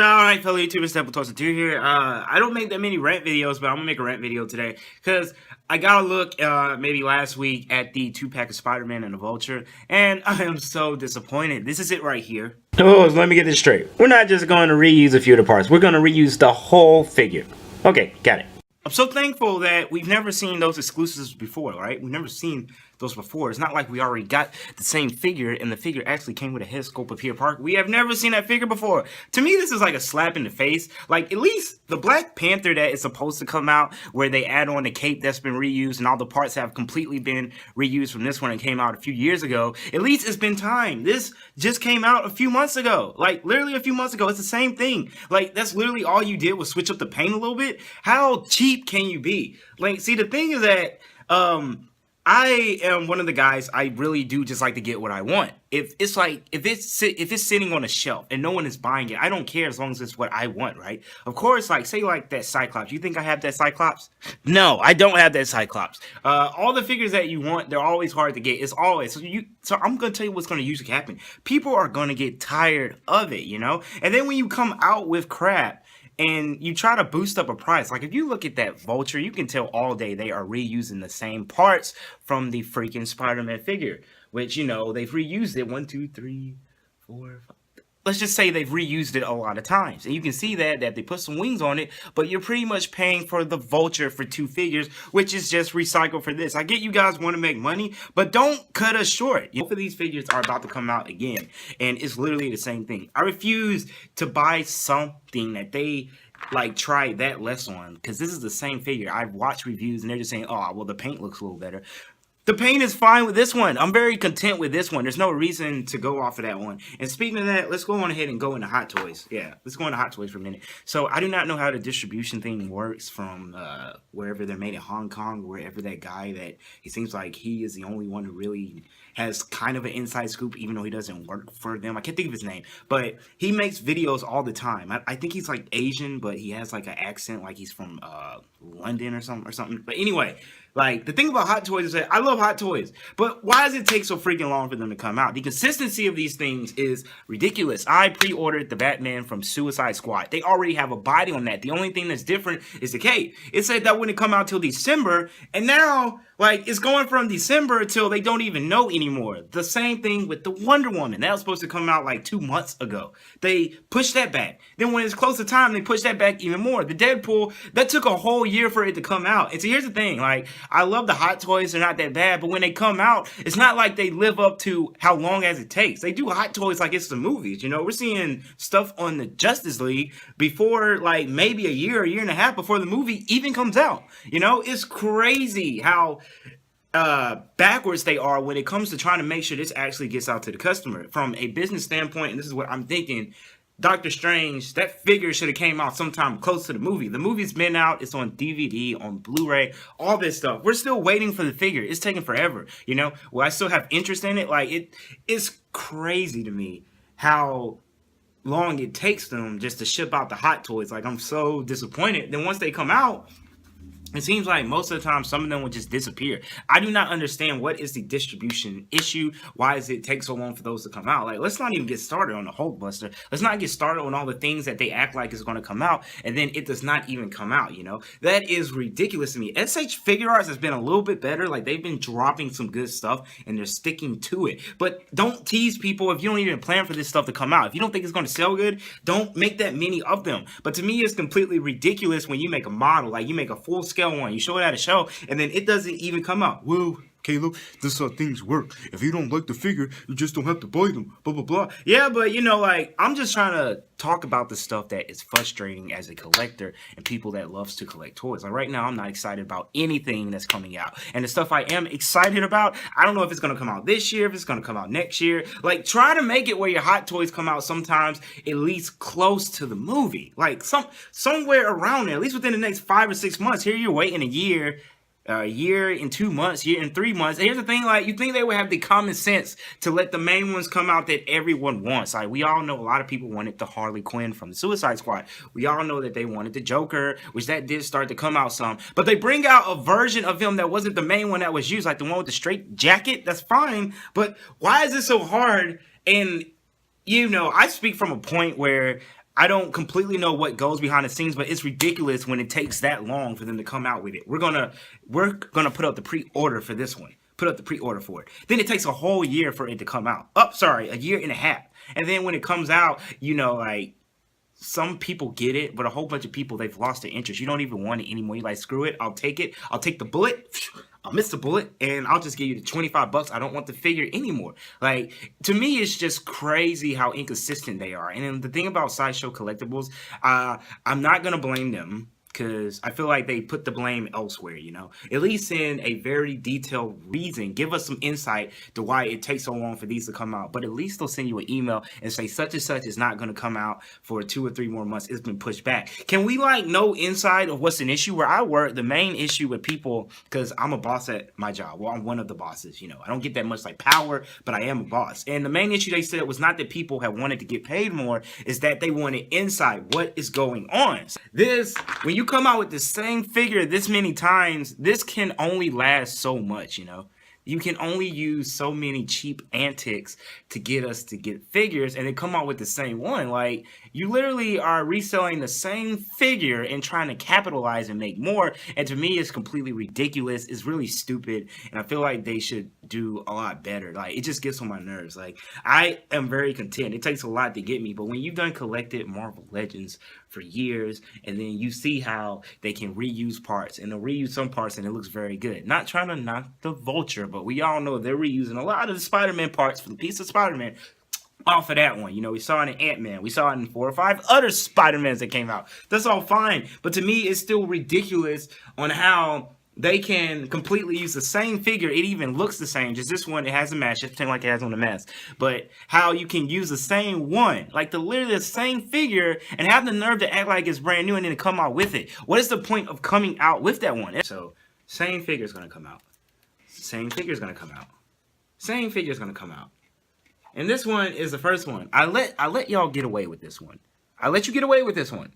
Alright, fellow YouTubers, Stepple Toast 2 here. I don't make that many rant videos, but I'm gonna make a rant video today because I got a look maybe last week at the 2-pack of Spider-Man and the Vulture, and I am so disappointed. This is it right here. Oh, let me get this straight. We're not just going to reuse a few of the parts, we're going to reuse the whole figure. Okay, got it. I'm so thankful that we've never seen those exclusives before, right? We've never seen those before. It's not like we already got the same figure, and the figure actually came with a head sculpt of Peter Parker. We have never seen that figure before. To me, this is like a slap in the face. Like, at least the Black Panther that is supposed to come out, where they add on the cape that's been reused, and all the parts have completely been reused from this one that came out a few years ago. At least it's been time. This just came out a few months ago. Like, literally a few months ago. It's the same thing. Like, that's literally all you did was switch up the paint a little bit. How cheap can you be? Like, see, the thing is that I am one of the guys, I really do just like to get what I want. If it's sitting on a shelf and no one is buying it, I don't care as long as it's what I want, right? Of course, like, say like that Cyclops. You think I have that Cyclops? No, I don't have that Cyclops. All the figures that you want, they're always hard to get. It's always so I'm gonna tell you what's gonna usually happen. People are gonna get tired of it, you know? And then when you come out with crap and you try to boost up a price, like if you look at that Vulture, you can tell all day they are reusing the same parts from the freaking Spider-Man figure, which, you know, they've reused it 1, 2, 3, 4, 5. Let's just say they've reused it a lot of times. And you can see that they put some wings on it, but you're pretty much paying for the Vulture for 2 figures, which is just recycled for this. I get you guys want to make money, but don't cut us short. Both of these figures are about to come out again, and it's literally the same thing. I refuse to buy something that they like try that less on, because this is the same figure. I've watched reviews and they're just saying, oh, well, the paint looks a little better. The paint is fine with this one. I'm very content with this one. There's no reason to go off of that one. And speaking of that, let's go on ahead and go into HotToys. Yeah, let's go into HotToys for a minute. So I do not know how the distribution thing works from wherever they're made in Hong Kong, wherever that guy that he seems like he is the only one who really has kind of an inside scoop, even though he doesn't work for them. I can't think of his name, but he makes videos all the time. I think he's like Asian, but he has like an accent like he's from London or something. But anyway, like, the thing about HotToys is that I love HotToys, but why does it take so freaking long for them to come out? The consistency of these things is ridiculous. I pre-ordered the Batman from Suicide Squad. They already have a body on that. The only thing that's different is the cape. It said that wouldn't come out till December, and now, like, it's going from December till they don't even know anymore. The same thing with the Wonder Woman. That was supposed to come out like 2 months ago. They pushed that back. Then when it's close to time, they pushed that back even more. The Deadpool, that took a whole year for it to come out. And so here's the thing, like, I love the HotToys, they're not that bad, but when they come out, it's not like they live up to how long as it takes. They do HotToys like it's the movies, you know? We're seeing stuff on the Justice League before, like, maybe a year and a half before the movie even comes out. You know, it's crazy how backwards they are when it comes to trying to make sure this actually gets out to the customer. From a business standpoint, and this is what I'm thinking, Doctor Strange, that figure should have came out sometime close to the movie. The movie's been out. It's on DVD, on Blu-ray, all this stuff. We're still waiting for the figure. It's taking forever, you know? Well, I still have interest in it. Like, it's crazy to me how long it takes them just to ship out the HotToys. Like, I'm so disappointed. Then once they come out, it seems like most of the time some of them will just disappear. I do not understand what is the distribution issue. Why does it take so long for those to come out? Like, let's not even get started on the Hulkbuster. Let's not get started on all the things that they act like is going to come out, and then it does not even come out, you know? That is ridiculous to me. SH Figure Arts has been a little bit better. Like, they've been dropping some good stuff, and they're sticking to it. But don't tease people if you don't even plan for this stuff to come out. If you don't think it's going to sell good, don't make that many of them. But to me, it's completely ridiculous when you make a model, like you make a full-scale one, you show it at a show, and then it doesn't even come out. Well, Caleb, this is how things work. If you don't like the figure, you just don't have to buy them, blah, blah, blah. Yeah, but, you know, like, I'm just trying to talk about the stuff that is frustrating as a collector and people that loves to collect toys. Like, right now, I'm not excited about anything that's coming out. And the stuff I am excited about, I don't know if it's going to come out this year, if it's going to come out next year. Like, try to make it where your HotToys come out sometimes at least close to the movie. Like, somewhere around there, at least within the next 5 or 6 months. Here you're waiting a year and 2 months, year and 3 months. And here's the thing, like, you think they would have the common sense to let the main ones come out that everyone wants. Like, we all know a lot of people wanted the Harley Quinn from the Suicide Squad. We all know that they wanted the Joker, which that did start to come out some. But they bring out a version of him that wasn't the main one that was used, like the one with the straight jacket. That's fine, but why is it so hard? And, you know, I speak from a point where I don't completely know what goes behind the scenes, but it's ridiculous when it takes that long for them to come out with it. We're gonna put up the pre-order for this one. Put up the pre-order for it. Then it takes a whole year for it to come out. Oh, sorry, a year and a half. And then when it comes out, like some people get it, but a whole bunch of people, they've lost their interest. You don't even want it anymore. You like, screw it. I'll take it. I'll take the bullet. I'll miss the bullet, and I'll just give you the 25 bucks. I don't want the figure anymore. Like, to me, it's just crazy how inconsistent they are. And then the thing about Sideshow Collectibles, I'm not going to blame them, because I feel like they put the blame elsewhere, at least in a very detailed reason. Give us some insight to why it takes so long for these to come out. But at least they'll send you an email and say such and such is not going to come out for 2 or 3 more months. It's been pushed back. Can we know insight of what's an issue? Where I work, the main issue with people, because I'm a boss at my job. Well, I'm one of the bosses. I don't get that much power, but I am a boss. And the main issue they said was not that people have wanted to get paid more, is that they wanted insight. What is going on? When you come out with the same figure this many times, this can only last so much, You can only use so many cheap antics to get us to get figures, and then come out with the same one. Like, you literally are reselling the same figure and trying to capitalize and make more. And to me, it's completely ridiculous. It's really stupid, and I feel like they should do a lot better. Like, it just gets on my nerves. Like, I am very content. It takes a lot to get me, but when you've done collected Marvel Legends for years, and then you see how they can reuse parts, and they'll reuse some parts and it looks very good. Not trying to knock the Vulture, but we all know they're reusing a lot of the Spider-Man parts for the piece of Spider-Man off of that one. We saw it in Ant-Man. We saw it in 4 or 5 other Spider-Mans that came out. That's all fine. But to me, it's still ridiculous on how they can completely use the same figure. It even looks the same. Just this one, it has a mask. Just pretend like it has on the mask. But how you can use the same one, literally the same figure, and have the nerve to act like it's brand new and then come out with it. What is the point of coming out with that one? So, same figure is going to come out. Same figure is going to come out. Same figure is going to come out. And this one is the first one. I let y'all get away with this one. I let you get away with this one.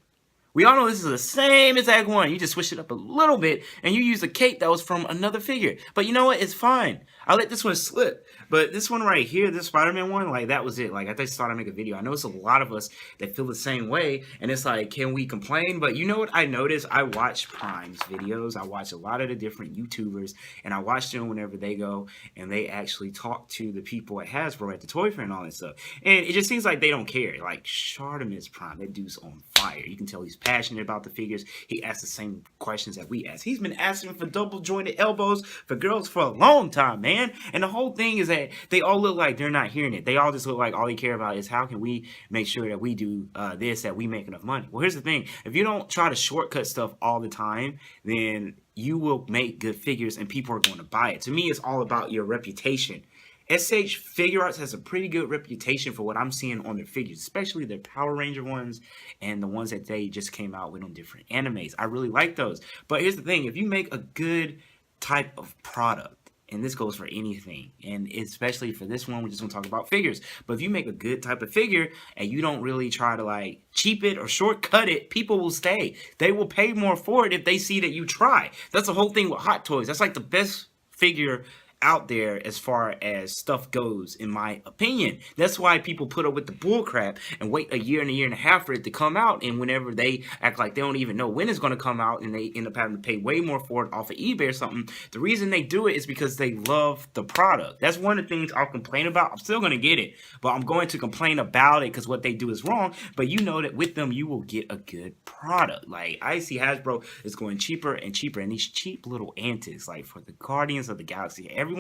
We all know this is the same exact one. You just switched it up a little bit, and you used a cape that was from another figure. But you know what? It's fine. I let this one slip. But this one right here, this Spider-Man one, that was it. I just thought I'd make a video. I know it's a lot of us that feel the same way, and it's can we complain? But you know what I noticed? I watch Prime's videos. I watch a lot of the different YouTubers, and I watch them whenever they go, and they actually talk to the people at Hasbro at the Toy Fair and all that stuff. And it just seems like they don't care. Shartimus Prime, that dude's on fire. You can tell he's passionate about the figures. He asks the same questions that we ask. He's been asking for double jointed elbows for girls for a long time, man. And the whole thing is that they all look like they're not hearing it. They all just look like all they care about is how can we make sure that we do this, that we make enough money. Well, here's the thing. If you don't try to shortcut stuff all the time, then you will make good figures and people are going to buy it. To me, it's all about your reputation. SH Figure Arts has a pretty good reputation for what I'm seeing on their figures, especially their Power Ranger ones and the ones that they just came out with on different animes. I really like those. But here's the thing. If you make a good type of product, and this goes for anything, and especially for this one, we're just going to talk about figures. But if you make a good type of figure and you don't really try to cheap it or shortcut it, people will stay. They will pay more for it if they see that you try. That's the whole thing with HotToys. That's the best figure out there as far as stuff goes, in my opinion. That's why people put up with the bull crap and wait a year and a half for it to come out, and whenever they act like they don't even know when it's going to come out and they end up having to pay way more for it off of eBay or something, the reason they do it is because they love the product. That's one of the things I'll complain about. I'm still going to get it, but I'm going to complain about it because what they do is wrong. But you know that with them you will get a good product. I see Hasbro is going cheaper and cheaper, and these cheap little antics, for the Guardians of the Galaxy, everyone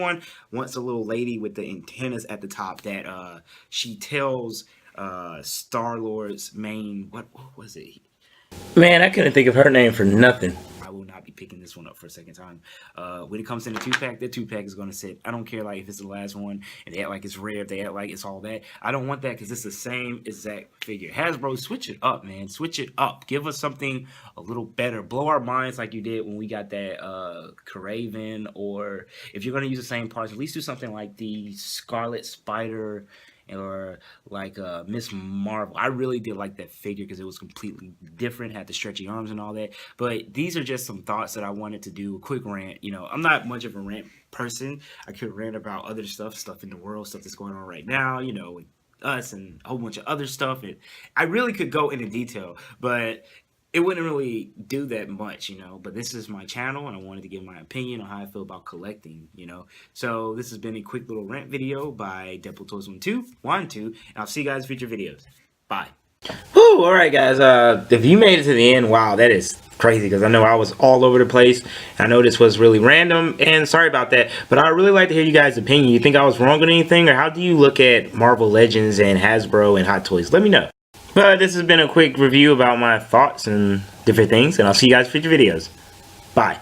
wants a little lady with the antennas at the top that she tells Star-Lord's main, what was it? Man, I couldn't think of her name for nothing. I will not be picking this one up for a second time. When it comes in the 2-pack, the 2-pack is going to sit. I don't care if it's the last one and they act like it's rare, if they act like it's all that. I don't want that because it's the same exact figure. Hasbro, switch it up, man. Switch it up. Give us something a little better. Blow our minds like you did when we got that Craven, or if you're going to use the same parts, at least do something like the Scarlet Spider or Miss Marvel. I really did like that figure because it was completely different, had the stretchy arms and all that. But these are just some thoughts that I wanted to do. A quick rant. I'm not much of a rant person. I could rant about other stuff in the world, stuff that's going on right now, with Us and a whole bunch of other stuff. And I really could go into detail, but it wouldn't really do that much, you know. But this is my channel, and I wanted to give my opinion on how I feel about collecting, you know. So this has been a quick little rant video by DeadpoolToys12, and I'll see you guys in future videos. Bye. Whew, all right, guys. If you made it to the end, wow, that is crazy, because I know I was all over the place. I know this was really random, and sorry about that, but I'd really like to hear you guys' opinion. You think I was wrong on anything, or how do you look at Marvel Legends and Hasbro and Hot Toys? Let me know. But this has been a quick review about my thoughts and different things, and I'll see you guys in future videos. Bye.